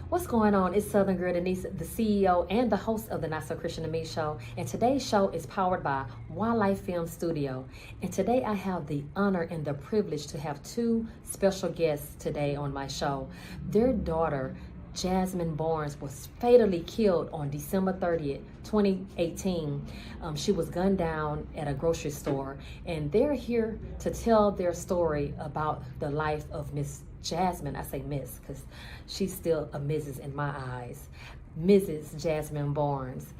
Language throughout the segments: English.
What's going on? It's Southern Girl Denise, the CEO and the host of the Not So Christian to Me show. And today's show is powered by Whylie Film Studio. And today I have the honor and the privilege to have two special guests today on my show. Their daughter, Jazmine Barnes, was fatally killed on December 30th, 2018. She was gunned down at a grocery store. And they're here to tell their story about the life of Miss Jazmine. I say Miss because she's still a Mrs. in my eyes. Mrs. Jazmine Barnes.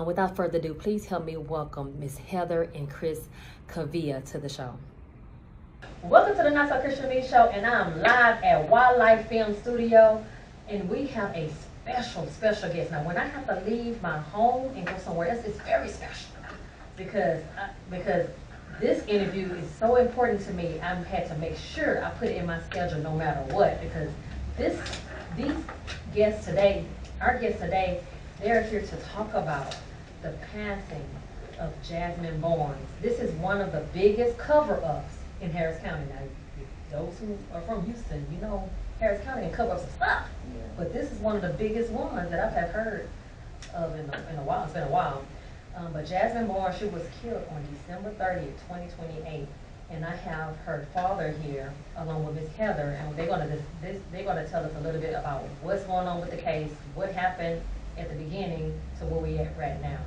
Without further ado, please help me welcome Miss Heather and Chris Cevilla to the show. Welcome to the Not So Christian Me show, and I'm live at Whylie Film Studio, and we have a special guest. Now, when I have to leave my home and go somewhere else, it's very special because this interview is so important to me. I've had to make sure I put it in my schedule no matter what, because these guests today, our guests today, they're here to talk about the passing of Jazmine Barnes. This is one of the biggest cover-ups in Harris County. Now, those who are from Houston, you know Harris County can cover up some stuff, but this is one of the biggest ones that I have heard of in a while. It's been a while. But Jazmine Barnes, she was killed on December 30th, 2028, and I have her father here along with Miss Heather, and they're gonna tell us a little bit about what's going on with the case, what happened at the beginning to where we at right now.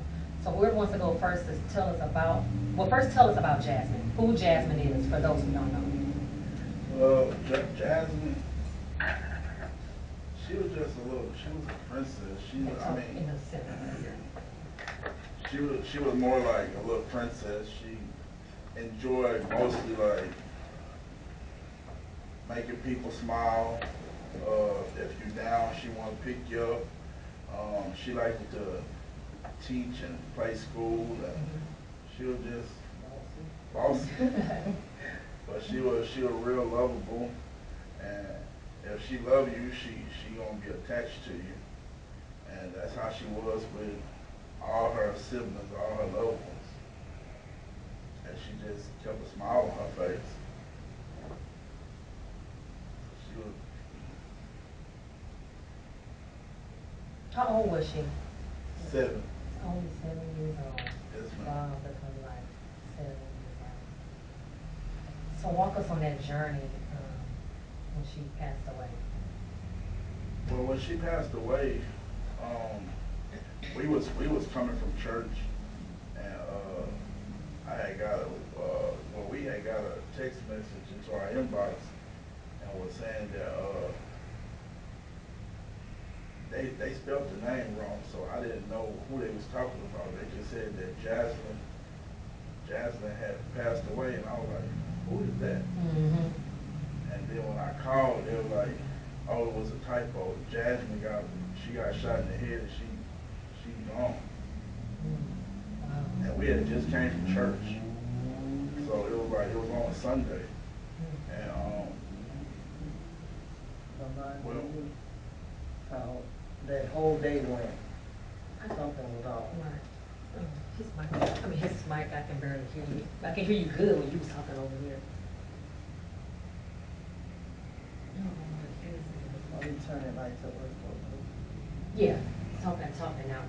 So whoever wants to go first to tell us about, tell us about Jazmine. Who Jazmine is for those who don't know. Well, Jazmine, she was a princess. She was more like a little princess. She enjoyed mostly like making people smile. If you're down, she wanted to pick you up. She liked to teach and play school, and she was just bossy. But she was real lovable, and if she loved you, she gonna be attached to you, and that's how she was with all her siblings, all her loved ones. And she just kept a smile on her face. She was. How old was she? 7. Only 7 years old. Yes, ma'am. Wow, that's her life. 7 years old. So walk us on that journey when she passed away. Well, when she passed away, we was coming from church, and we had got a text message into our inbox, and was saying that they spelled the name wrong, so I didn't know who they was talking about. They just said that Jazmine had passed away, and I was like, who is that? Mm-hmm. And then when I called, they were like, oh, it was a typo. Jazmine got shot in the head, and she's gone. Wow. And we had just came from church, so it was on a Sunday, and how that whole day went. Something was off. Right. His mic, I can barely hear you. I can hear you good when you was talking over here. Let me turn it like to work. Yeah, talking now. I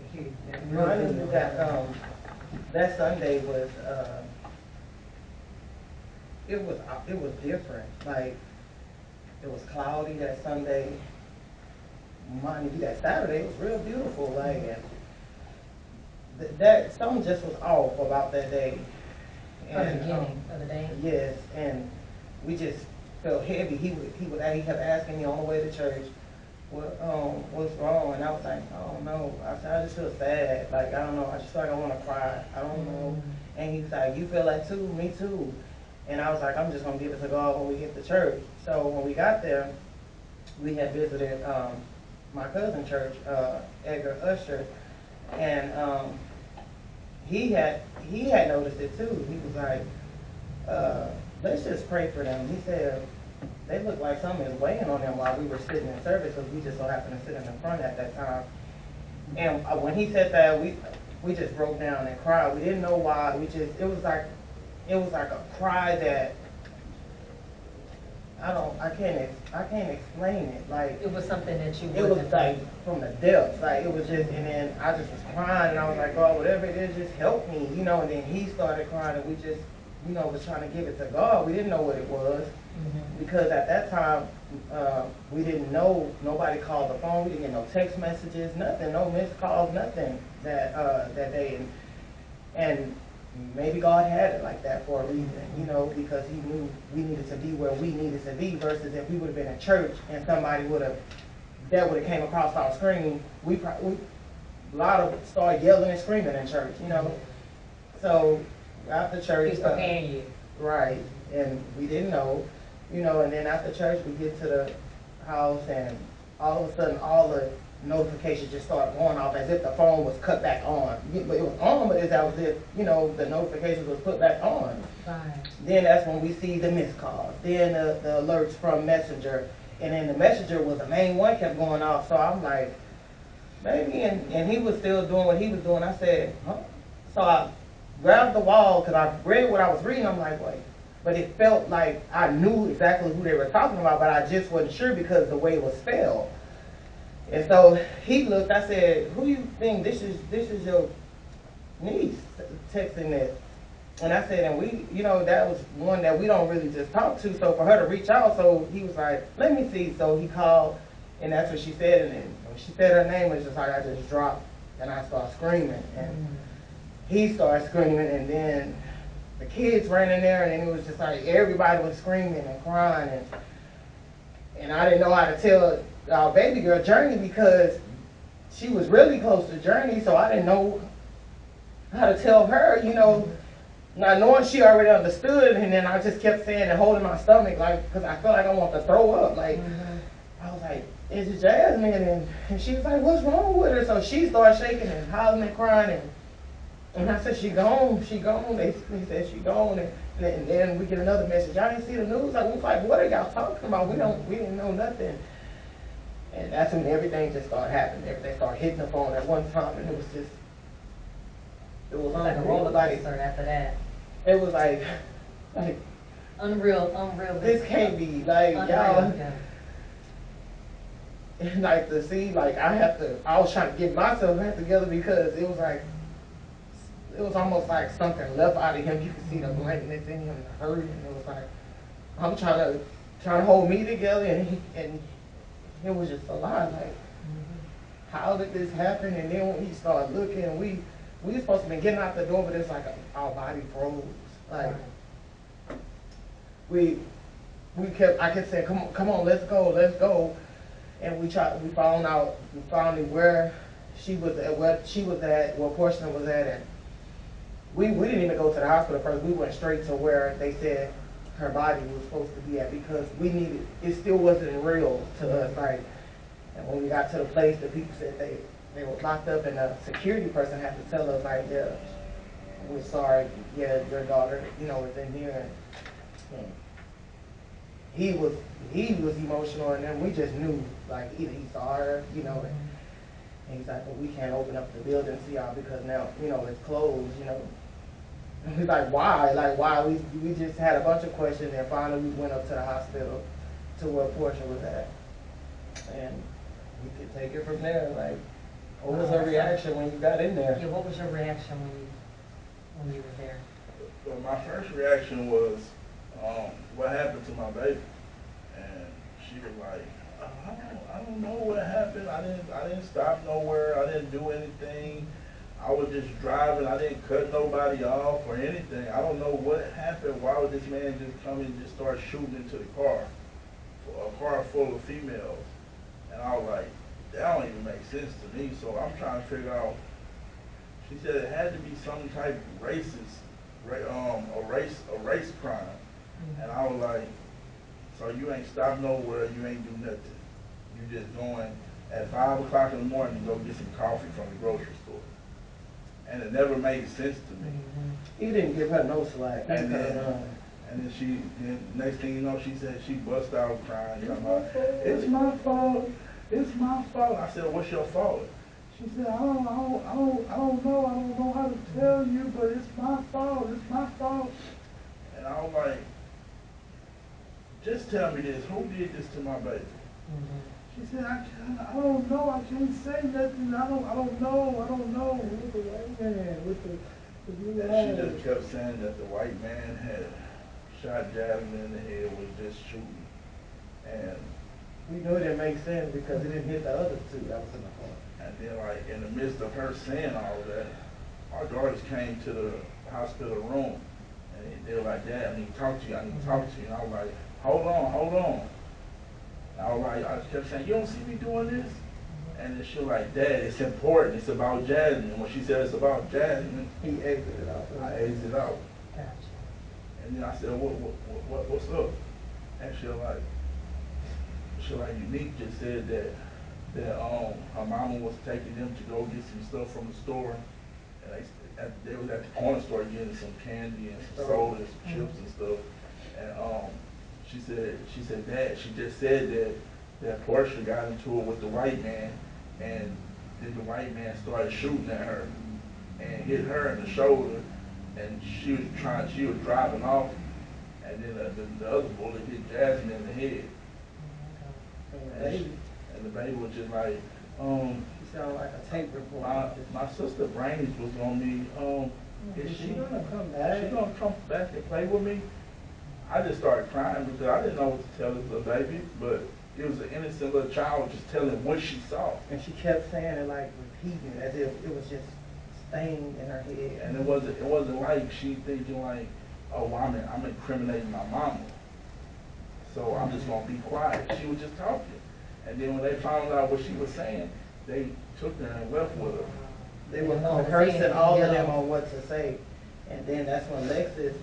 can hear you. Reminded me that Sunday was it was different. Like it was cloudy that Sunday. Mind you, that Saturday was real beautiful. Like and that something just was off about that day. From the beginning of the day. Yes, and we just felt heavy. He kept asking me on the way to church, what's wrong? And I was like, I don't know. I said, I just feel sad. Like, I don't know. I just feel like I want to cry. I don't know. And he's like, you feel that too? Me too. And I was like, I'm just going to give it to God when we get to church. So when we got there, we had visited my cousin's church, Edgar Usher, and he had noticed it too. He was like, let's just pray for them. He said, they look like something is weighing on them while we were sitting in service, because we just so happened to sit in the front at that time. And when he said that, we just broke down and cried. We didn't know why. It was like a cry that I can't explain it. Like, It was something that you. it was like from the depths. Like, it was just, and then I just was crying, and I was like, God, whatever it is, just help me, you know. And then he started crying, and we just, you know, was trying to give it to God. We didn't know what it was, because at that time, we didn't know. Nobody called the phone. We didn't get no text messages, nothing, no missed calls, nothing that day. And maybe God had it like that for a reason, you know, because he knew we needed to be where we needed to be, versus if we would have been in church and somebody would have came across our screen, a lot of started yelling and screaming in church, you know. So after church, He's preparing you. right, and we didn't know, you know. And then after church, we get to the house, and all of a sudden, all the notifications just started going off as if the phone was cut back on. But it was on, but it's as if, you know, the notifications was put back on. Right. Then that's when we see the missed calls. Then the alerts from Messenger. And then the Messenger was the main one, kept going off. So I'm like, maybe, and he was still doing what he was doing. I said, huh? So I grabbed the wall, because I read what I was reading. I'm like, wait. But it felt like I knew exactly who they were talking about, but I just wasn't sure because the way it was spelled. And so he looked, I said, who you think this is your niece texting this? And I said, and we, you know, that was one that we don't really just talk to, so for her to reach out, so he was like, let me see. So he called, and that's what she said, and then when she said her name, it was just like I just dropped, and I started screaming, and he started screaming, and then the kids ran in there, and it was just like everybody was screaming and crying, and I didn't know how to tell our baby girl Journey, because she was really close to Journey, so I didn't know how to tell her, you know, not knowing she already understood. And then I just kept saying and holding my stomach, like, because I felt like I want to throw up. Like, I was like, is it Jazmine? And she was like, what's wrong with her? So she started shaking and hollering and crying, and I said, she gone. They said she gone. And then we get another message, y'all didn't see the news? I was like, what are y'all talking about? We didn't know nothing. And that's when everything just started happening. Everything started hitting the phone at one time, and it was Like a roller coaster after that. It was like Unreal. This can't be, like, Unreal, y'all. yeah. And like to see, like, I was trying to get myself back together, because it was almost like something left out of him. You could see the blankness in him, and the hurt, and it was like, I'm trying to hold me together, and it was just a lot. Like, how did this happen? And then when he started looking, we were supposed to be getting out the door, but it's like our body froze. Like, I kept saying, come on, let's go. And we found out where she was at, where Portia was at, and we didn't even go to the hospital first. We went straight to where they said her body was supposed to be at, because it still wasn't real to us. Like, and when we got to the place, the people said they were locked up, and a security person had to tell us, like, yeah, we're sorry, yeah, your daughter, you know, is in here. And he was emotional, and then we just knew, like, either he saw her, you know, and he's like, well, we can't open up the building and see y'all, because now, you know, it's closed, you know. And he's like, why? Like, why? We just had a bunch of questions, and finally we went up to the hospital to where Portia was at. And we could take it from there. Like, what was her reaction when you got in there? Yeah, what was your reaction when you were there? Well, my first reaction was, what happened to my baby? And she was like, I don't know what happened. I didn't stop nowhere. I didn't do anything. I was just driving. I didn't cut nobody off or anything. I don't know what happened. Why would this man just come and just start shooting into the car? A car full of females. And I was like, that don't even make sense to me. So I'm trying to figure out. She said it had to be some type of racist, a race crime. And I was like, so you ain't stopped nowhere, you ain't do nothing. You just going at 5 o'clock in the morning to go get some coffee from the grocery store. And it never made sense to me. You didn't give her no slack. And then next thing you know, she said she bust out crying. It's my fault. It's my fault. I said, what's your fault? She said, I don't know how to tell you, but it's my fault. It's my fault. And I was like, just tell me this. Who did this to my baby? She said, I don't know. I can't say nothing. I don't know. With the white man, And she just kept saying that the white man had shot Jazmine in the head, was just shooting. And we know it didn't make sense because it didn't hit the other two that was in the car. And then, like, in the midst of her saying all that, our daughters came to the hospital room, and they were like, Dad, I need to talk to you, And I was like, hold on. And I was like, I kept saying, you don't see me doing this? And then she was like, Dad, it's important, it's about Jazmine. And when she said it's about Jazmine, He exited out. I exited out. Gotcha. And then I said, what's up? And she was like, Unique just said that her mama was taking them to go get some stuff from the store, and they was at the corner store getting some candy and some soda and some chips and stuff. And she said Dad, she just said that Portia got into it with the white man, and then the white man started shooting at her and hit her in the shoulder, and she was driving off, and then the other bullet hit Jazmine in the head. And the baby was just like, You sound like a tape recorder. my sister Brains was on me. Is she gonna come back? She gonna come back and play with me? I just started crying because I didn't know what to tell this little baby, but it was an innocent little child just telling what she saw. And she kept saying it like repeating as if it was just staying in her head. And it wasn't like she thinking like, oh, I'm incriminating my mama, so I'm just gonna be quiet. She was just talking. And then when they found out what she was saying, they took her and left with her. They were rehearsing all of them on what to say. And then that's when Lexus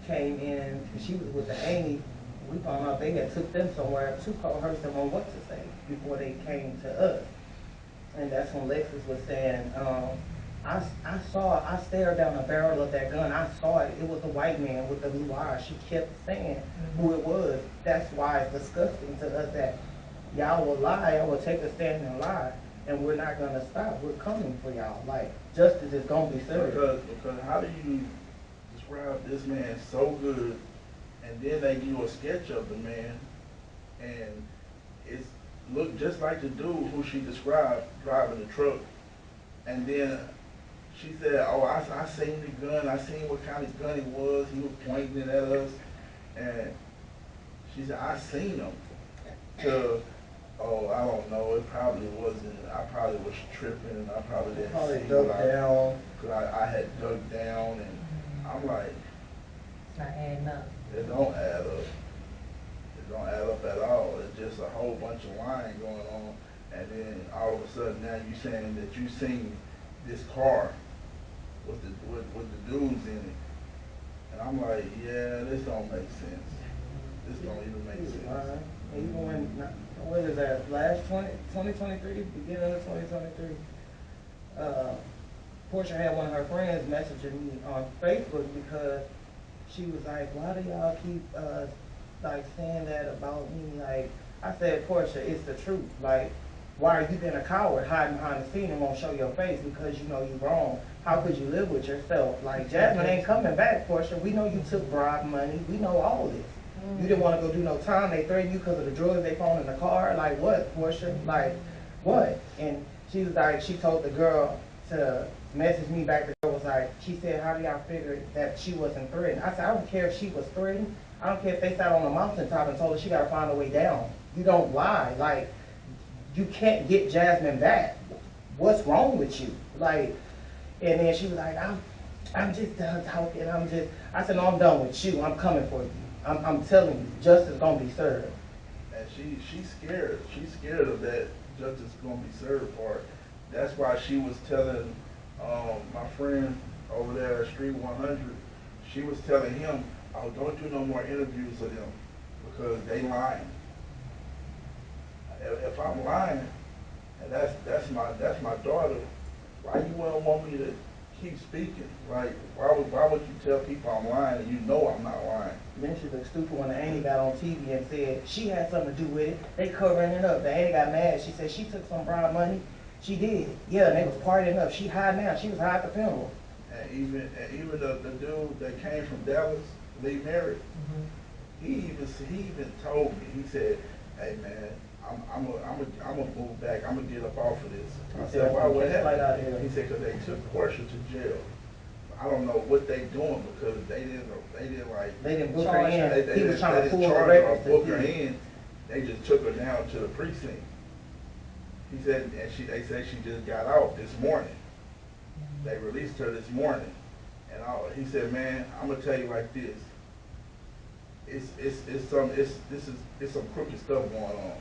came in, she was with the Amy. We found out they had took them somewhere to rehearse them on what to say before they came to us. And that's when Lexus was saying, I stared down the barrel of that gun. I saw it. It was a white man with the blue eyes. She kept saying who it was. That's why it's disgusting to us that y'all will lie, y'all will take a stand and lie, and we're not gonna stop. We're coming for y'all. Like, justice is gonna be served. Because how do you describe this man so good, and then they give you a sketch of the man, and it's look just like the dude who she described driving the truck, and then she said, oh, I seen the gun, I seen what kind of gun it was, he was pointing it at us, and she said, I seen him. Oh, I don't know. It probably wasn't. I probably was tripping, and I probably didn't see ducked down. Because I had dug down, and I'm like, It's not adding up. it don't add up. It don't add up at all. It's just a whole bunch of lying going on, and then all of a sudden now you saying that you seen this car with the dudes in it, and I'm like, yeah, this don't make sense. This don't even make sense. Even when is that, last 2023, beginning of 2023, Portia had one of her friends messaging me on Facebook because she was like, why do y'all keep like saying that about me? Like, I said, Portia, it's the truth. Like, why are you being a coward, hiding behind the scene and won't show your face because you know you're wrong? How could you live with yourself? Like, Jazmine ain't coming back, Portia. We know you took bribe money. We know all this. You didn't want to go do no time. They threatened you because of the drugs they found in the car. Like, what, Portia? Like, what? And she was like, she told the girl to message me back. The girl was like, she said, how do y'all figure that she wasn't threatened? I said, I don't care if she was threatened. I don't care if they sat on the mountaintop and told her she got to find a way down. You don't lie. Like, you can't get Jazmine back. What's wrong with you? Like, And then she was like, I'm just done talking. I said, no, I'm done with you. I'm coming for you. I'm telling you, justice gonna be served. And she's scared. She's scared of that justice gonna be served part. That's why she was telling my friend over there at Street 100. She was telling him, "Oh, don't do no more interviews with them because they lying. If I'm lying, and that's my daughter, why you wouldn't want me to keep speaking? Like, why would you tell people I'm lying and you know I'm not lying?" Then she looked stupid when the auntie got on TV and said she had something to do with it. They covering it up. The auntie got mad. She said she took some brown money. She did. Yeah, and they was partying up. She high now. She was high at the funeral. And even the dude that came from Dallas, Lee Merritt, he even told me. He said, "Hey man, I'm gonna move back. I'm gonna get up off of this." I said, "Why? What happened?" He said, "Because they took Portia to jail. I don't know what they doing because they didn't book her in. They He was trying to pull charge the her or records. book her in. They just took her down to the precinct." He said, and they say she just got out this morning. They released her this morning, and he said, "Man, I'm gonna tell you like this. It's some crooked stuff going on."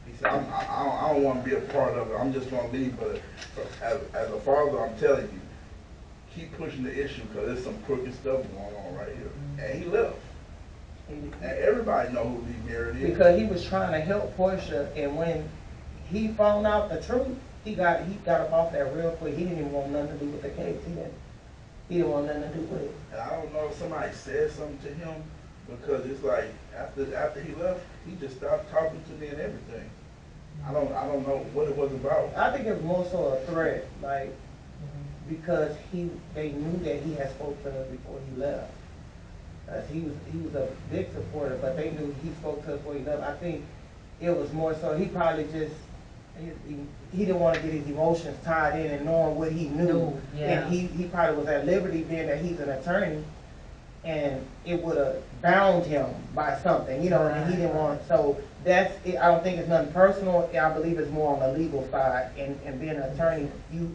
He said, I don't want to be a part of it. I'm just gonna leave, but as a father, I'm telling you, keep pushing the issue because there's some crooked stuff going on right here." And he left. And everybody know who Lee Merritt is. Because he was trying to help Portia, and when he found out the truth, he got up off that real quick. He didn't even want nothing to do with the case. He didn't want nothing to do with it. And I don't know if somebody said something to him because it's like after he left, he just stopped talking to me and everything. I don't know what it was about. I think it was more so a threat, like because they knew that he had spoke to her before he left. He was a big supporter, but they knew he spoke to her before he left. I think it was more so he probably just he didn't want to get his emotions tied in and knowing what he knew. Yeah. And he probably was at liberty being that he's an attorney, and it would have bound him by something, you know, and he didn't want. So that's it. I don't think it's nothing personal. I believe it's more on the legal side, and being an attorney, you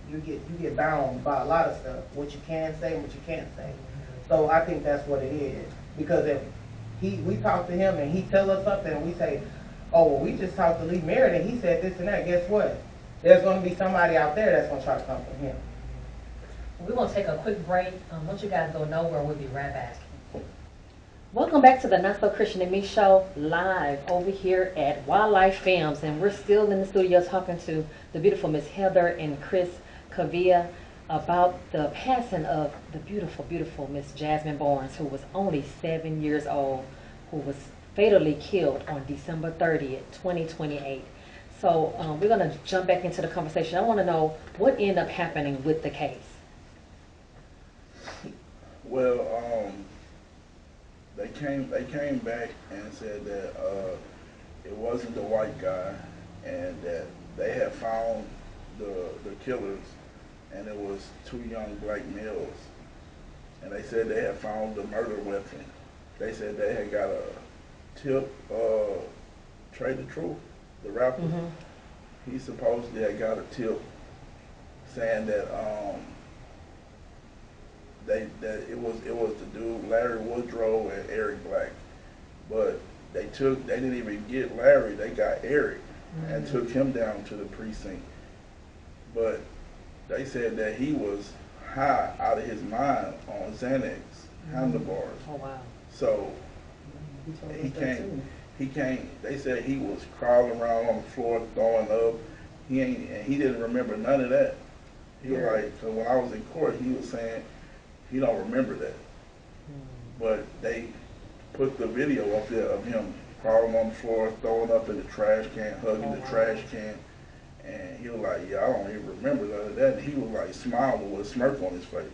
get bound by a lot of stuff, what you can say and what you can't say. So I think that's what it is, because if we talk to him and he tell us something and we say, "Oh, well, we just talked to Lee Merritt and he said this and that," guess what? There's going to be somebody out there that's going to try to come from him. We're going to take a quick break. Don't you guys go nowhere. We'll be right back. Welcome back to the Not So Christian and Me show, live over here at Whylie Films. And we're still in the studio talking to the beautiful Miss Heather and Chris Cevilla about the passing of the beautiful, beautiful Miss Jazmine Barnes, who was only 7 years old, who was fatally killed on December 30th, 2028. So we're going to jump back into the conversation. I want to know what ended up happening with the case. Well, they came back and said that it wasn't the white guy, and that they had found the killers, and it was 2 young black males. And they said they had found the murder weapon. They said they had got a tip, Trey the Truth, the rapper. He supposedly had got a tip saying that that it was the dude Larry Woodrow and Eric Black, but they didn't even get Larry, they got Eric and took him down to the precinct. But they said that he was high out of his mind on Xanax handlebars. Oh wow! So he came. They said he was crawling around on the floor, throwing up. He didn't remember none of that. He was like, so when I was in court, he was saying he don't remember that. But they put the video up there of him crawling on the floor, throwing up in the trash can, hugging the trash can. And he was like, "Yeah, I don't even remember none of that." And he was like smiling with a smirk on his face.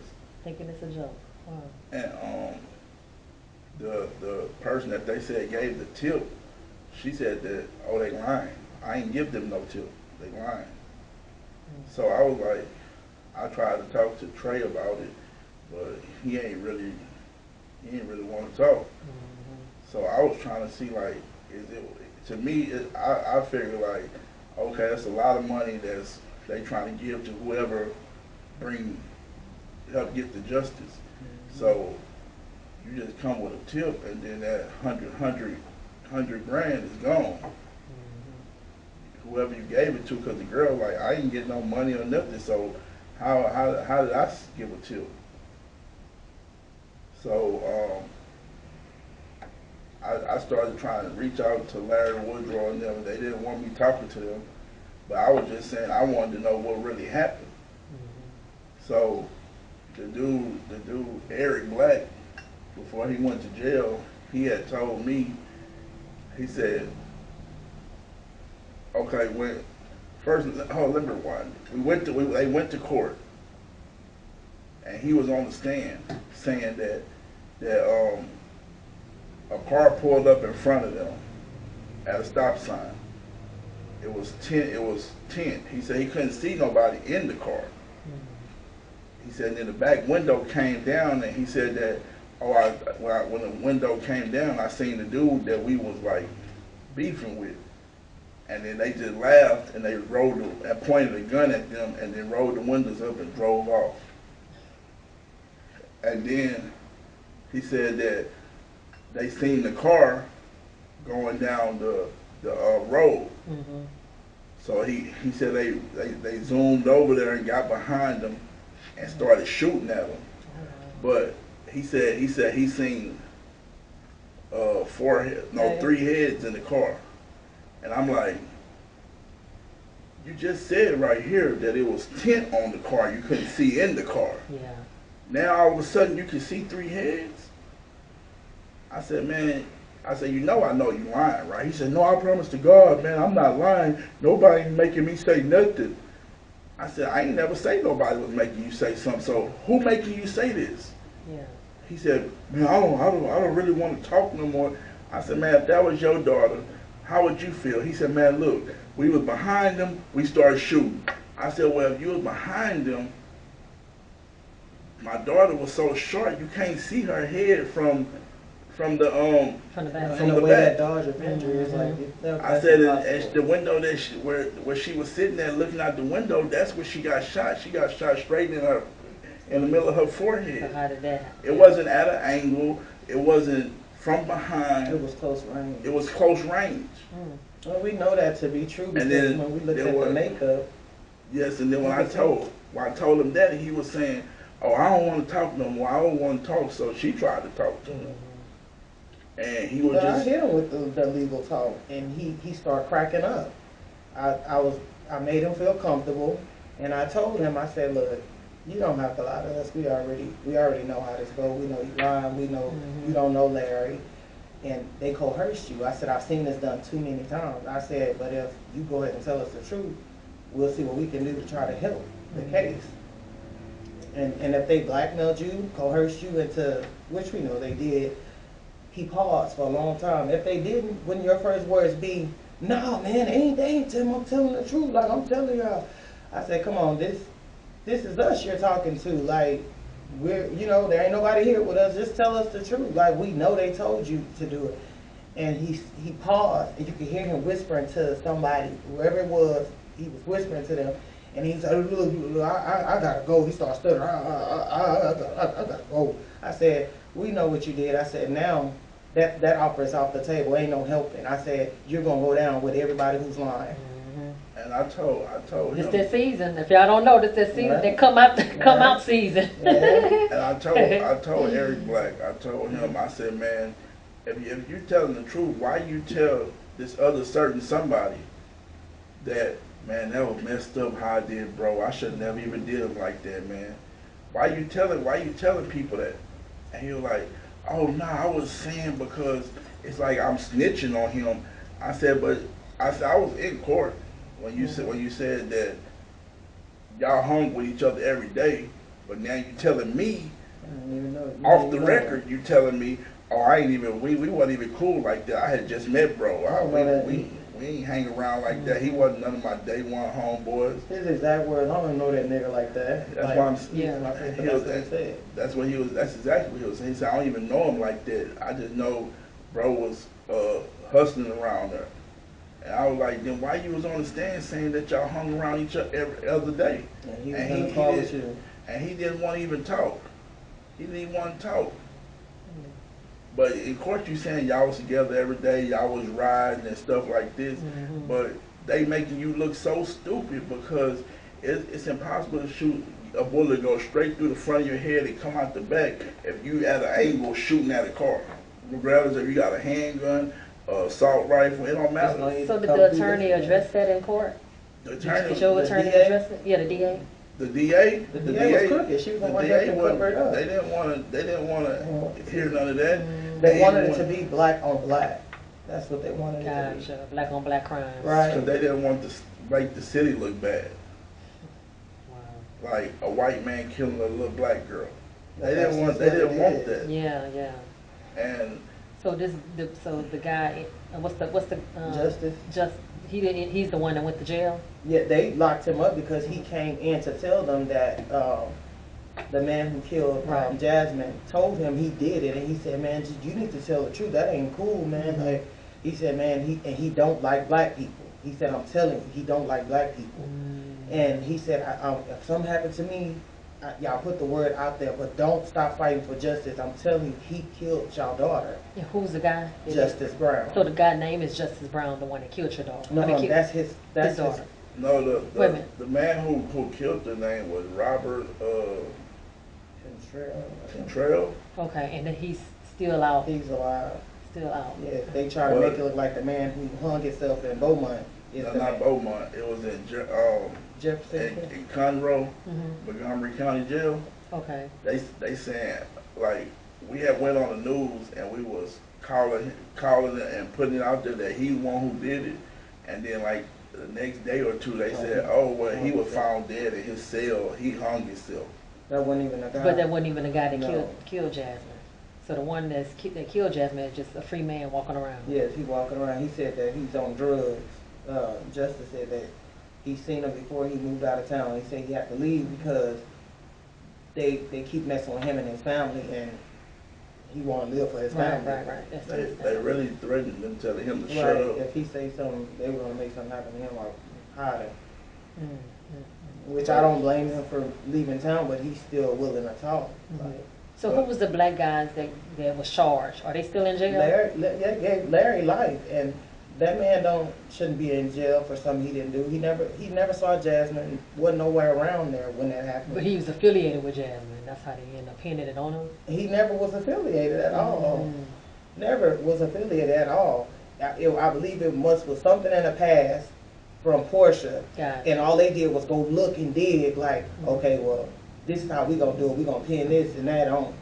Thinking it's a joke. Wow. And the person that they said gave the tip, she said that, "Oh, they lying. I ain't give them no tip. They lying." So I was like, I tried to talk to Trey about it, but he ain't really want to talk. So I was trying to see, like, to me, I figure like, okay, that's a lot of money they trying to give to whoever bring help get the justice. So you just come with a tip, and then that 100 grand is gone. Whoever you gave it to, because the girl like, I ain't getting no money or nothing. So how did I give a tip? So I started trying to reach out to Larry Woodrow and them. They didn't want me talking to them, but I was just saying I wanted to know what really happened. So the dude Eric Black, before he went to jail, he had told me, he said, okay, when first, let me rewind. They went to court, and he was on the stand saying that a car pulled up in front of them at a stop sign. It was tint. He said he couldn't see nobody in the car. He said, and then the back window came down, and he said that, when the window came down, I seen the dude that we was like beefing with. And then they just laughed, and they pointed a gun at them, and then rolled the windows up and drove off. And then he said that they seen the car going down the road. So he said they zoomed over there and got behind them and started shooting at them. But he said he seen 3 heads in the car. And I'm like, you just said right here that it was tint on the car. You couldn't see in the car. Yeah. Now all of a sudden you can see 3 heads? I said, man, you know I know you lying, right? He said, no, I promise to God, man, I'm not lying. Nobody making me say nothing. I said, I ain't never say nobody was making you say something. So who making you say this? Yeah. He said, man, I don't really want to talk no more. I said, man, if that was your daughter, how would you feel? He said, man, look, we was behind them, we started shooting. I said, well, if you was behind them, my daughter was so short you can't see her head from the back. From the way that Dodger picture is like. I said, and the window that where she was sitting there looking out the window, that's where she got shot. She got shot straight in the middle of her forehead. So how did that happen? It wasn't at an angle. It wasn't from behind. It was close range. It was close range. Well, we know that to be true because then when we looked at the makeup. Yes, and then when I told him that, he was saying, oh, I don't want to talk no more. I don't want to talk. So she tried to talk to him. And he was But just. I hit him with the legal talk, and he started cracking up. I made him feel comfortable, and I told him, I said, look, you don't have to lie to us. We already know how this goes. We know you lying. We know you don't know Larry, and they coerced you. I said, I've seen this done too many times. I said, but if you go ahead and tell us the truth, we'll see what we can do to try to help the case. And if they blackmailed you, coerced you into, which we know they did. He paused for a long time. If they didn't, wouldn't your first words be, no, man, they ain't Tim, I'm telling the truth, like I'm telling y'all. I said, come on, this is us you're talking to. Like, there ain't nobody here with us. Just tell us the truth. Like, we know they told you to do it. And he paused, and you could hear him whispering to somebody, whoever it was, he was whispering to them. And he said, look, I gotta go. He started stuttering, I gotta go. I said, we know what you did. I said, now that offer is off the table. Ain't no helping. I said, you're going to go down with everybody who's lying. And I told him. It's that season. If y'all don't know, this that season. Right. They come out season. Yeah. And I told Eric Black, I told him, I said, man, if you're telling the truth, why you tell this other certain somebody that, man, that was messed up how I did, bro. I should never even did him like that, man. Why you telling people that? And he was like, oh, no, I was saying because it's like I'm snitching on him. I said, I was in court when you said that y'all hung with each other every day, but now you telling me, off the record, you telling me, oh, we wasn't even cool like that. I had just met bro. We ain't hang around like that. He wasn't none of my day one homeboys. His exact words, I don't know that nigga like that. That's why I'm That's what he was. That's exactly what he was saying. He said, I don't even know him like that. I just know bro was hustling around there. And I was like, then why you was on the stand saying that y'all hung around each other every other day? And he was gonna call with you. and he didn't want to even talk. He didn't even want to talk. But in court, you saying y'all was together every day, y'all was riding and stuff like this. But they making you look so stupid because it's impossible to shoot a bullet go straight through the front of your head and come out the back if you at an angle shooting at a car. Regardless if you got a handgun, assault rifle, it don't matter. So did the attorney address that in court? The attorney, Did your attorney address it? Yeah, the DA. the DA, The DA was crooked. She was the the one DA that covered it up. they didn't want to hear none of that. They wanted it to be black on black. That's what they wanted it to be. Gotcha. Black on black crimes. Right. Because they didn't want to make the city look bad. Wow. Like a white man killing a little black girl. They That's didn't want just what it that. is. Yeah, yeah. And So the guy, what's the Justice. He's the one that went to jail. Yeah, they locked him up because he came in to tell them that the man who killed Right. Jazmine told him he did it, and he said, "Man, you need to tell the truth. That ain't cool, man." Like he said, "Man, he don't like black people." He said, "I'm telling you, he don't like black people." And he said, "If something happened to me, y'all put the word out there, but don't stop fighting for justice. I'm telling you, he killed y'all daughter, And who's the guy? Justice Brown." So the guy's name is Justice Brown, the one that killed your daughter. No, that's his daughter. no, Wait a minute. the man who killed the name was Robert Cantrell. Okay, and then he's still out. He's alive. Still out. Yeah, they try to make it look like the man who hung himself in Beaumont is No, the not man. Beaumont. It was in Jefferson. in Conroe, Mhm. Montgomery County Jail. Okay. They saying like we had went on the news and we was calling it and putting it out there that he the one who did it, and then like the next day or two they said, oh well, he was found dead in his cell. He hung himself. That wasn't even a guy. But that wasn't even the guy that No. killed Jazmine. So the one that killed Jazmine is just a free man walking around. Yes, he walking around. He said that he's on drugs. Justice said that he seen him before he moved out of town. He said he had to leave because they keep messing with him and his family, and he want to live for his family. Right. That's They really threatened them, telling him to shut Right. up. If he say something, they were gonna make something happen to him or hide him. Mm-hmm. Which I don't blame him for leaving town, but he's still willing to talk. Like, So who was the black guys that was charged? Are they still in jail? Larry life, and that man shouldn't be in jail for something he didn't do. He never saw Jazmine. Wasn't nowhere around there when that happened. But he was affiliated with Jazmine. That's how they ended up pinning it on him. He never was affiliated at all. Mm. Never was affiliated at all. I believe it was something in the past from Portia, Got it. and all they did was go look and dig. Like, okay, well, this is how we gonna do it. We gonna pin this and that on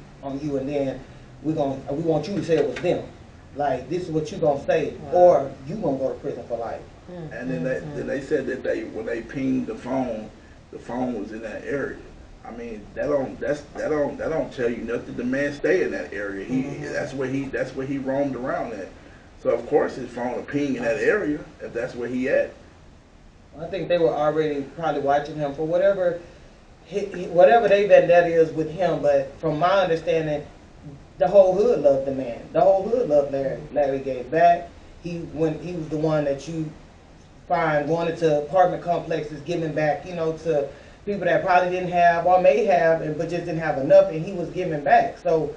you, and then we want you to say it was them. Like, this is what you gonna say, or you gonna go to prison for life. And then they said that when they pinged the phone was in that area. I mean, that don't tell you nothing. The man stay in that area. That's where he roamed around at. So of course his phone will ping in that area if that's where he at. I think they were already probably watching him for whatever they vendetta is with him. But from my understanding, the whole hood loved the man. The whole hood loved Larry. Larry gave back. He was the one that you find going into apartment complexes, giving back, to people that probably didn't have or may have, but just didn't have enough, and he was giving back. So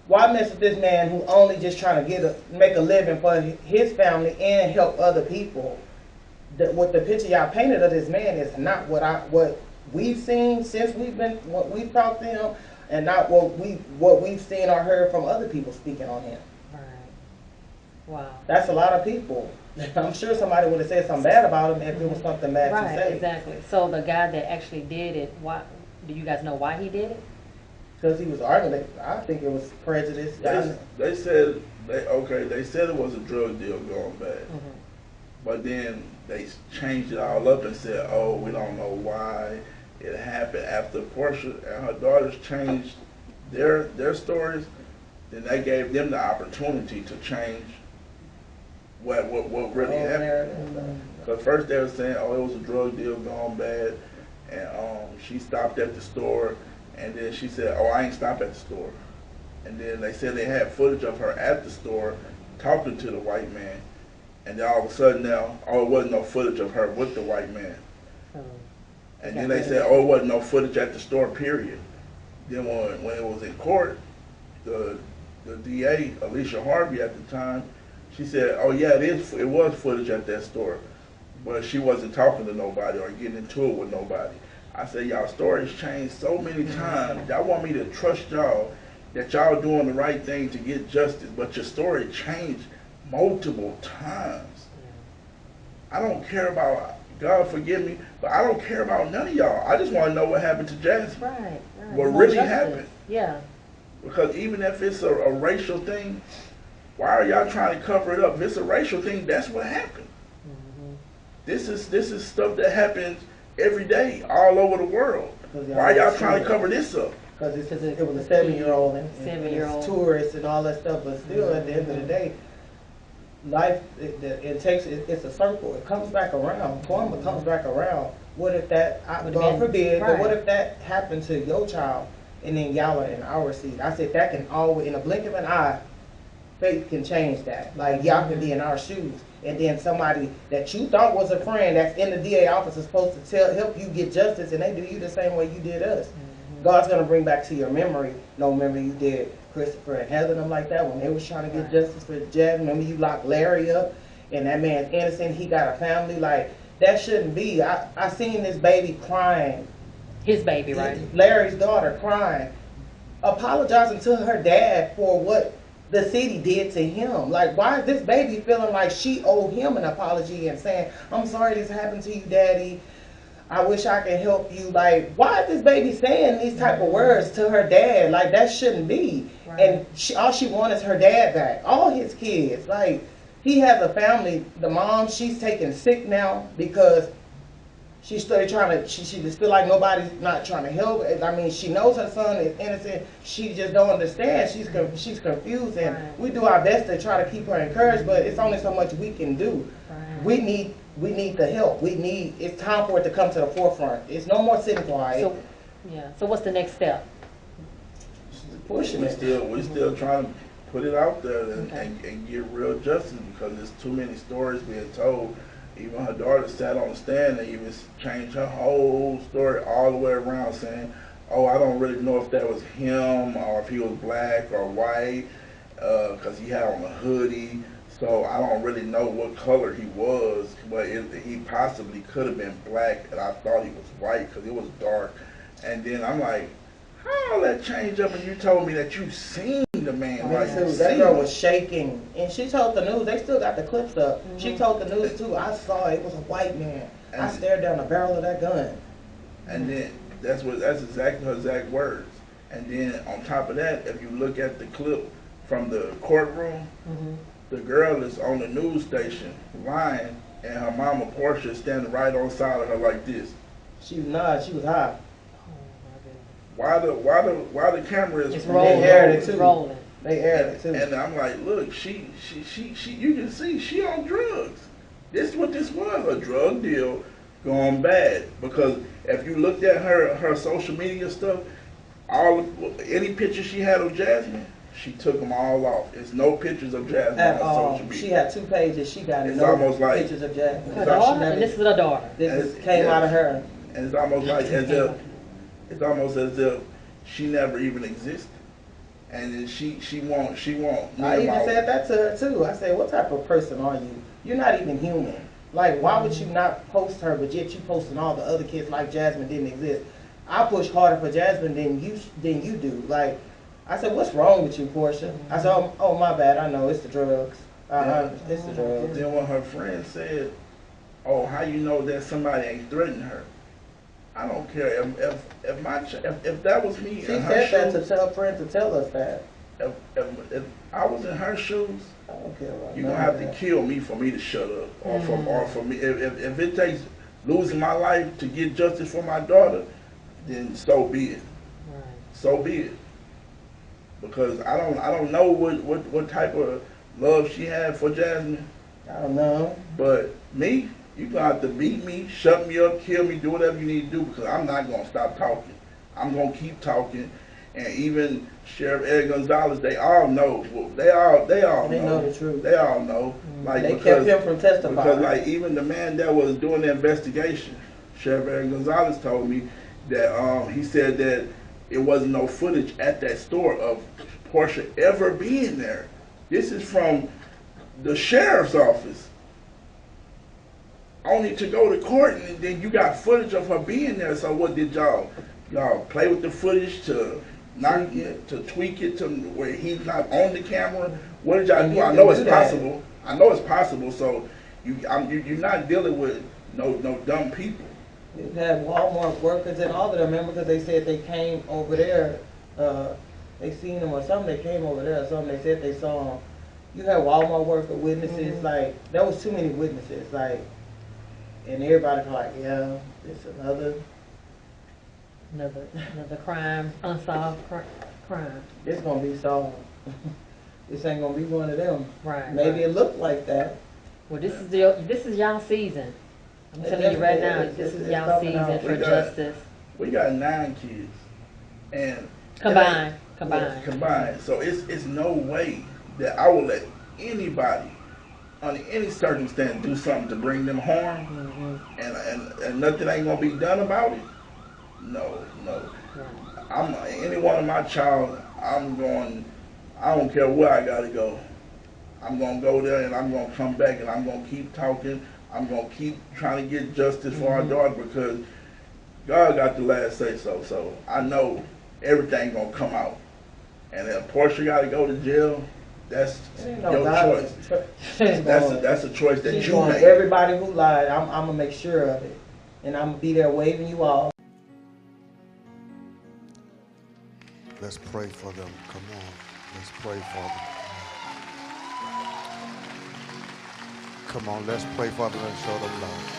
why mess with this man who only just trying to make a living for his family and help other people? What the picture y'all painted of this man is not what we've seen since what we've talked to him, and not what we've seen or heard from other people speaking on him. Right. Wow. That's a lot of people. I'm sure somebody would have said something bad about him if it was something bad to say. Right, exactly. So the guy that actually did it, why? Do you guys know why he did it? Because he was arguing. I think it was prejudice. They said it was a drug deal going bad, but then they changed it all up and said, oh, we don't know why it happened. After Portia and her daughters changed their stories, then they gave them the opportunity to change what really happened. Because first they were saying, oh, it was a drug deal gone bad, and she stopped at the store, and then she said, oh, I ain't stopped at the store. And then they said they had footage of her at the store talking to the white man, and then all of a sudden now, oh, it wasn't no footage of her with the white man. And then they said, oh, it wasn't no footage at the store, period. Then when it was in court, the DA, Alicia Harvey at the time, she said, oh yeah, it was footage at that store, but she wasn't talking to nobody or getting into it with nobody. I said, y'all stories changed so many times. Y'all want me to trust y'all that y'all doing the right thing to get justice, but your story changed multiple times. I don't care about, God forgive me, but I don't care about none of y'all. I just want to know what happened to Jazmine. Right. What really happened. Yeah. Because even if it's a racial thing, why are y'all trying to cover it up? If it's a racial thing, that's what happened. This is stuff that happens every day all over the world. Why are y'all trying to cover this up? Because it was a 7-year-old and 7-year-old tourists and all that stuff, but still at the end of the day, life, it's a circle. It comes back around. Karma comes back around. What if that, God forbid, but what if that happened to your child and then y'all are in our seat? I said that can always, in a blink of an eye, faith can change that. Like y'all can be in our shoes, and then somebody that you thought was a friend that's in the DA office is supposed to help you get justice, and they do you the same way you did us. God's gonna bring back to your memory. No, remember you did Christopher and Heather and them like that when they was trying to get justice for Jazmine. Remember you locked Larry up, and that man's innocent. He got a family. Like that shouldn't be. I seen this baby crying. His baby, right? Larry's daughter crying, apologizing to her dad for what the city did to him. Like, why is this baby feeling like she owed him an apology and saying, I'm sorry this happened to you, daddy. I wish I could help you. Like, why is this baby saying these type of words to her dad? Like, that shouldn't be. Right. And all she wants is her dad back. All his kids. Like, he has a family. The mom, she's taken sick now because she started trying to, she just feel like nobody's not trying to help. I mean, she knows her son is innocent. She just don't understand. She's confused, and we do our best to try to keep her encouraged, but it's only so much we can do. We need the help. It's time for it to come to the forefront. It's no more sitting quiet. So what's the next step? Pushing it. We're still trying to put it out there and get real justice, because there's too many stories being told. Even her daughter sat on the stand and even changed her whole story all the way around, saying, oh, I don't really know if that was him or if he was black or white, because he had on a hoodie. So I don't really know what color he was, but he possibly could have been black, and I thought he was white because it was dark. And then I'm like, how all that changed up, and you told me that you seen the man. Like, that girl was shaking, and she told the news. They still got the clips up. She told the news too. I saw it was a white man. I stared down the barrel of that gun. And then that's exactly her exact words. And then on top of that, if you look at the clip from the courtroom, the girl is on the news station lying, and her mama Portia is standing right on the side of her like this. She was not. She was high. Why the camera is rolling? They aired it too. Rolling. They aired it too. And I'm like, look, she you can see she on drugs. This is what this was, a drug deal gone bad. Because if you looked at her social media stuff, any pictures she had of Jazmine, she took them all off. There's no pictures of Jazmine on social media. She had 2 pages. She got it's no almost like pictures of Jazmine. Her daughter, and this is her daughter. This came out of her. And it's almost like it's almost as if she never even existed. And then she won't. I even said that to her too. I said, what type of person are you? You're not even human. Like, why would you not post her, but yet you posting all the other kids like Jazmine didn't exist? I push harder for Jazmine than you do. Like, I said, what's wrong with you, Portia? I said, oh my bad. I know it's the drugs. It's the drugs. Then when her friend said, oh, how you know that somebody ain't threatening her? I don't care if that was me. She said that to tell her friend to tell us that. If I was in her shoes, I don't care about you're gonna have to kill me for me to shut up, or for me. If it takes losing my life to get justice for my daughter, then so be it. Right. So be it. Because I don't know what type of love she had for Jazmine. I don't know. But me, you're going to have to beat me, shut me up, kill me, do whatever you need to do, because I'm not going to stop talking. I'm going to keep talking. And even Sheriff Ed Gonzalez, they all know. They all know the truth. They all know. Like, they kept him from testifying. Because, like, even the man that was doing the investigation, Sheriff Eric Gonzalez told me that he said that it wasn't no footage at that store of Portia ever being there. This is from the sheriff's office. Only to go to court, and then you got footage of her being there. So what did y'all play with the footage to not to tweak it to where he's not on the camera? What did y'all do? I know it's possible. I know it's possible. So you're not dealing with no dumb people. We've had Walmart workers and all of them, remember, because they said they came over there, they seen them or something, they came over there or something, they said they saw them. You had Walmart worker witnesses, like, there was too many witnesses, like, and everybody's like, yeah, it's another crime, unsolved crime. It's gonna be solved. This ain't gonna be one of them. Right. Maybe it looked like that. Well, this is y'all season. I'm telling you right now, this is y'all season for justice. We got 9 kids, and Combined. So it's no way that I will let anybody, under any circumstance, do something to bring them harm, and nothing ain't gonna be done about it. No. I'm any one of my child. I don't care where I gotta go. I'm gonna go there, and I'm gonna come back, and I'm gonna keep talking. I'm gonna keep trying to get justice for our daughter, because God got the last say so. So I know everything gonna come out. And if Portia gotta go to jail, that's your choice. That's a choice that you make. Everybody who lied, I'm gonna make sure of it, and I'm gonna be there waving you all. Let's pray for them. Come on, let's pray for them. Come on, let's pray for them and show them love.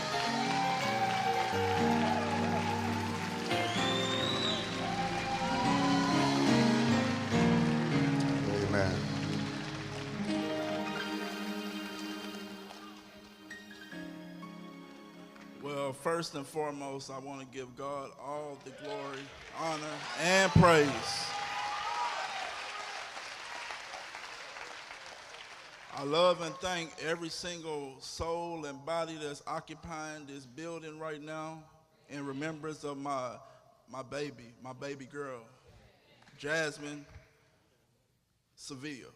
Amen. Well, first and foremost, I want to give God all the glory, honor, and praise. I love and thank every single soul and body that's occupying this building right now in remembrance of my baby girl, Jazmine Sevilla.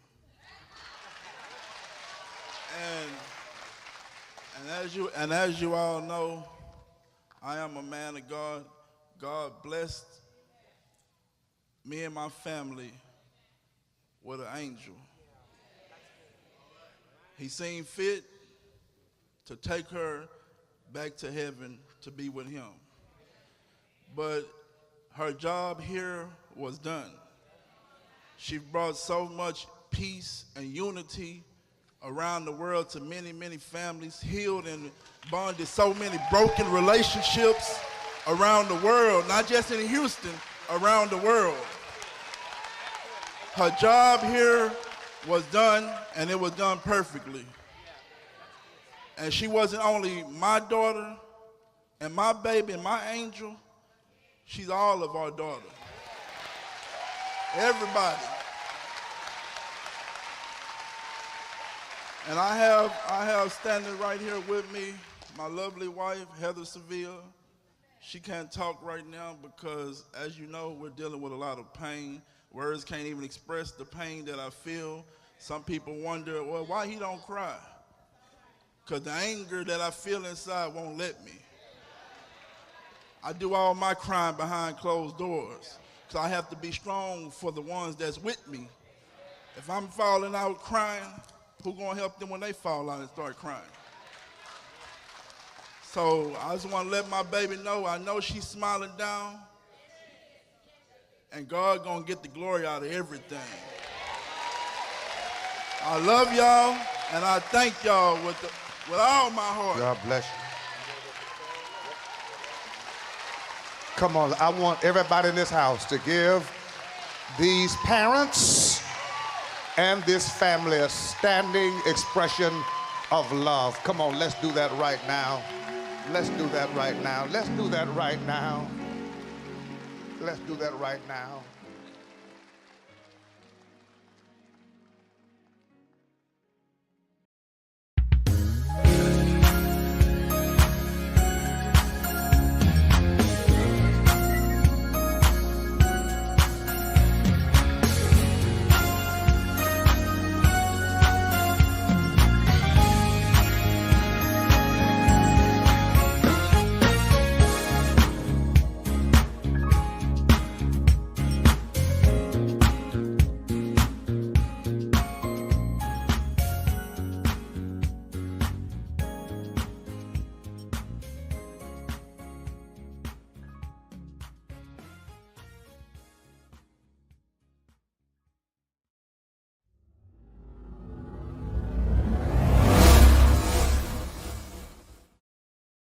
And as you all know, I am a man of God. God blessed me and my family with an angel. He seen fit to take her back to heaven to be with him. But her job here was done. She brought so much peace and unity around the world to many, many families, healed and bonded so many broken relationships around the world, not just in Houston, around the world. Her job here was done, and it was done perfectly. And she wasn't only my daughter and my baby and my angel, she's all of our daughters. Everybody. And I have standing right here with me my lovely wife, Heather Cevilla. She can't talk right now because, as you know, we're dealing with a lot of pain. Words can't even express the pain that I feel. Some people wonder, well, why he don't cry? Because the anger that I feel inside won't let me. I do all my crying behind closed doors. So I have to be strong for the ones that's with me. If I'm falling out crying, who gonna help them when they fall out and start crying? So I just want to let my baby know, I know she's smiling down, and God gonna get the glory out of everything. I love y'all, and I thank y'all with all my heart. God bless you. Come on, I want everybody in this house to give these parents and this family a standing expression of love. Come on, let's do that right now. Let's do that right now. Let's do that right now. Let's do that right now.